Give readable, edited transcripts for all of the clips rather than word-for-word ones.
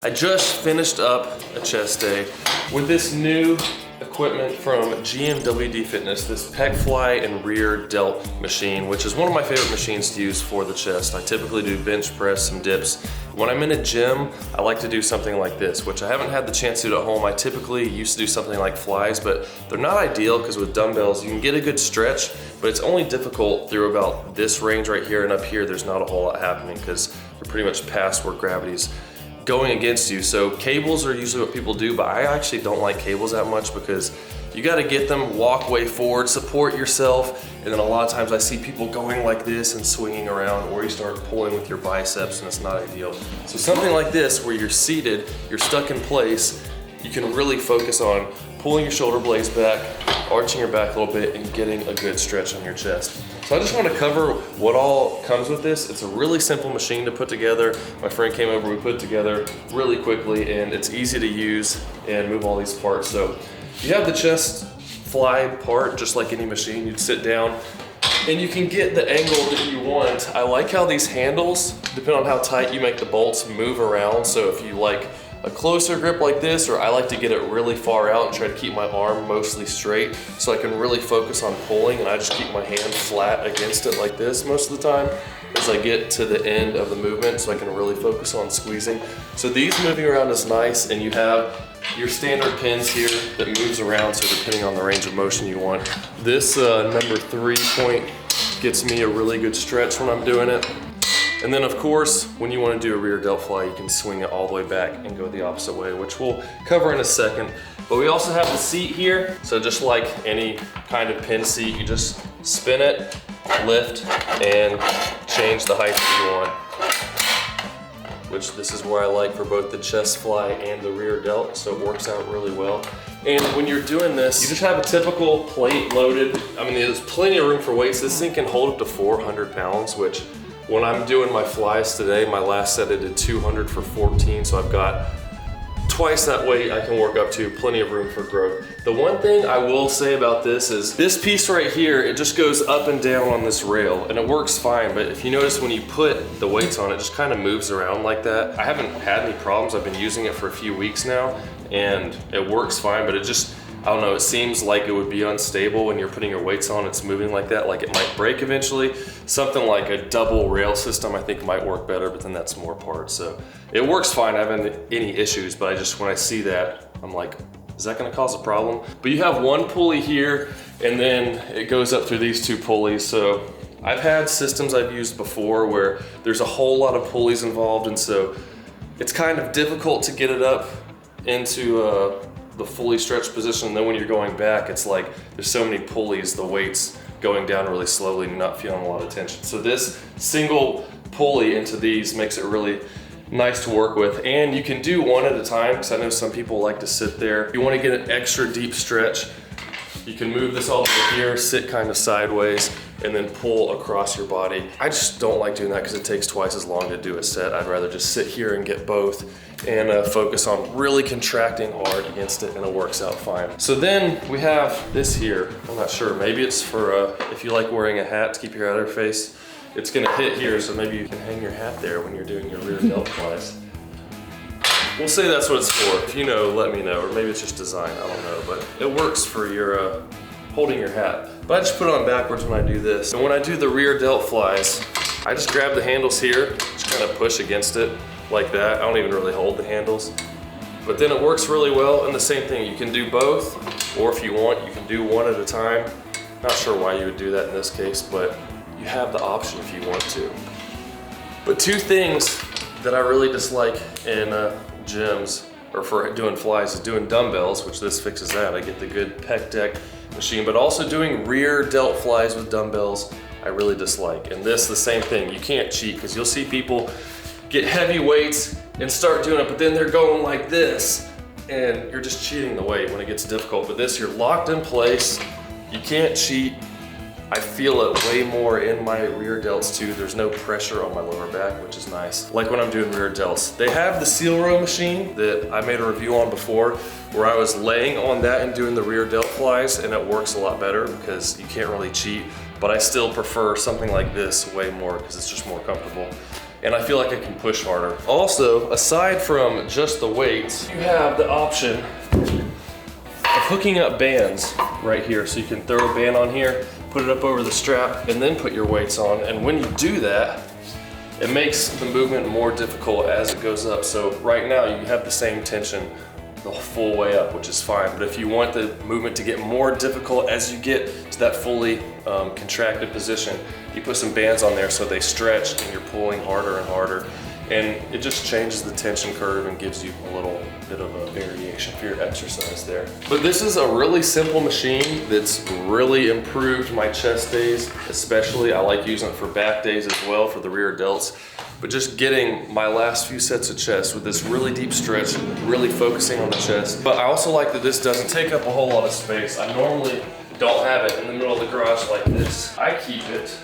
I just finished up a chest day with this new equipment from GMWD Fitness, this Pec Fly and rear delt machine, which is one of my favorite machines to use for the chest. I typically do bench press, some dips. When I'm in a gym, I like to do something like this, which I haven't had the chance to do at home. I typically used to do something like flies, but they're not ideal because with dumbbells, you can get a good stretch, but it's only difficult through about this range right here, and up here, there's not a whole lot happening because they're pretty much past where gravity's going against you. So cables are usually what people do, but I actually don't like cables that much because you got to get them, walk way forward, support yourself, and then a lot of times I see people going like this and swinging around, or you start pulling with your biceps and it's not ideal. So something like this where you're seated, you're stuck in place, you can really focus on pulling your shoulder blades back, arching your back a little bit, and getting a good stretch on your chest. So I just want to cover what all comes with this. It's a really simple machine to put together. My friend came over, we put it together really quickly, and it's easy to use and move all these parts. So you have the chest fly part, just like any machine. You'd sit down and you can get the angle that you want. I like how these handles, depending on how tight you make the bolts, move around. So if you like a closer grip like this, or I like to get it really far out and try to keep my arm mostly straight so I can really focus on pulling, and I just keep my hand flat against it like this most of the time as I get to the end of the movement so I can really focus on squeezing. So these moving around is nice, and you have your standard pins here that moves around, so depending on the range of motion you want. This number 3 point gets me a really good stretch when I'm doing it. And then of course, when you want to do a rear delt fly, you can swing it all the way back and go the opposite way, which we'll cover in a second. But we also have the seat here. So just like any kind of pin seat, you just spin it, lift, and change the height that you want. Which this is where I like for both the chest fly and the rear delt, so it works out really well. And when you're doing this, you just have a typical plate loaded. I mean, there's plenty of room for weights. This thing can hold up to 400 pounds, which when I'm doing my flies today, my last set I did 200 for 14, so I've got twice that weight I can work up to, plenty of room for growth. The one thing I will say about this is this piece right here, it just goes up and down on this rail, and it works fine, but if you notice when you put the weights on, it just kind of moves around like that. I haven't had any problems. I've been using it for a few weeks now, and it works fine, but it just, I don't know, it seems like it would be unstable when you're putting your weights on, it's moving like that, like it might break eventually. Something like a double rail system I think might work better, but then that's more parts. So it works fine, I haven't had any issues, but when I see that, I'm like, is that gonna cause a problem? But you have one pulley here, and then it goes up through these 2 pulleys. So I've had systems I've used before where there's a whole lot of pulleys involved, and so it's kind of difficult to get it up into the fully stretched position, and then when you're going back, it's like there's so many pulleys, the weight's going down really slowly and you're not feeling a lot of tension. So this single pulley into these makes it really nice to work with, and you can do one at a time because I know some people like to sit there. If you want to get an extra deep stretch, you can move this all the way here, sit kind of sideways, and then pull across your body. I just don't like doing that because it takes twice as long to do a set. I'd rather just sit here and get both and focus on really contracting hard against it, and it works out fine. So then we have this here. I'm not sure, maybe it's for if you like wearing a hat to keep your head out of your face. It's gonna hit here, so maybe you can hang your hat there when you're doing your rear delt flies. We'll say that's what it's for. If you know, let me know, or maybe it's just design, I don't know, but it works for your holding your hat. But I just put it on backwards when I do this. And when I do the rear delt flies, I just grab the handles here, just kind of push against it like that. I don't even really hold the handles, but then it works really well. And the same thing, you can do both, or if you want, you can do one at a time. Not sure why you would do that in this case, but you have the option if you want to. But 2 things that I really dislike in gyms, or for doing flies, is doing dumbbells, which this fixes that. I get the good Pec deck machine, but also doing rear delt flies with dumbbells, I really dislike. And this, the same thing, you can't cheat, because you'll see people get heavy weights and start doing it, but then they're going like this, and you're just cheating the weight when it gets difficult. But this, you're locked in place, you can't cheat. I feel it way more in my rear delts too. There's no pressure on my lower back, which is nice. Like when I'm doing rear delts. They have the seal row machine that I made a review on before, where I was laying on that and doing the rear delt flies, and it works a lot better because you can't really cheat. But I still prefer something like this way more because it's just more comfortable. and I feel like I can push harder. Also, aside from just the weights, you have the option of hooking up bands right here. So you can throw a band on here, put it up over the strap, and then put your weights on. And when you do that, it makes the movement more difficult as it goes up. So right now you have the same tension the full way up, which is fine. But if you want the movement to get more difficult as you get to that fully contracted position, you put some bands on there so they stretch and you're pulling harder and harder. And it just changes the tension curve and gives you a little bit of a variation for your exercise there. But this is a really simple machine that's really improved my chest days, especially. I like using it for back days as well, for the rear delts. But just getting my last few sets of chest with this really deep stretch, really focusing on the chest. But I also like that this doesn't take up a whole lot of space. I normally don't have it in the middle of the garage like this. I keep it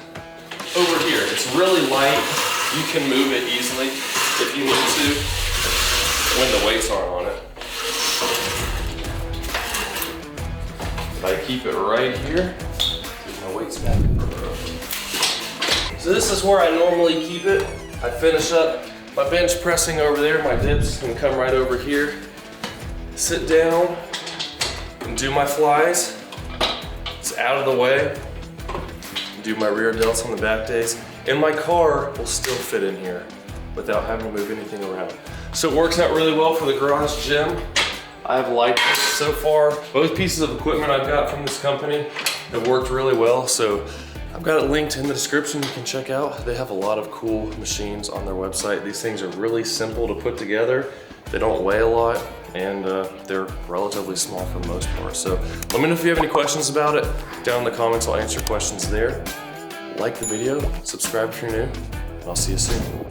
over here. It's really light. You can move it easily if you need to when the weights aren't on it. But I keep it right here. Get my weights back. So this is where I normally keep it. I finish up my bench pressing over there. My dips can come right over here. Sit down and do my flies. It's out of the way. Do my rear delts on the back days. And my car will still fit in here without having to move anything around. So it works out really well for the garage gym. I've liked it so far. Both pieces of equipment I've got from this company have worked really well. So I've got it linked in the description you can check out. They have a lot of cool machines on their website. These things are really simple to put together. They don't weigh a lot, and they're relatively small for the most part. So let me know if you have any questions about it. Down in the comments, I'll answer questions there. Like the video, subscribe if you're new, and I'll see you soon.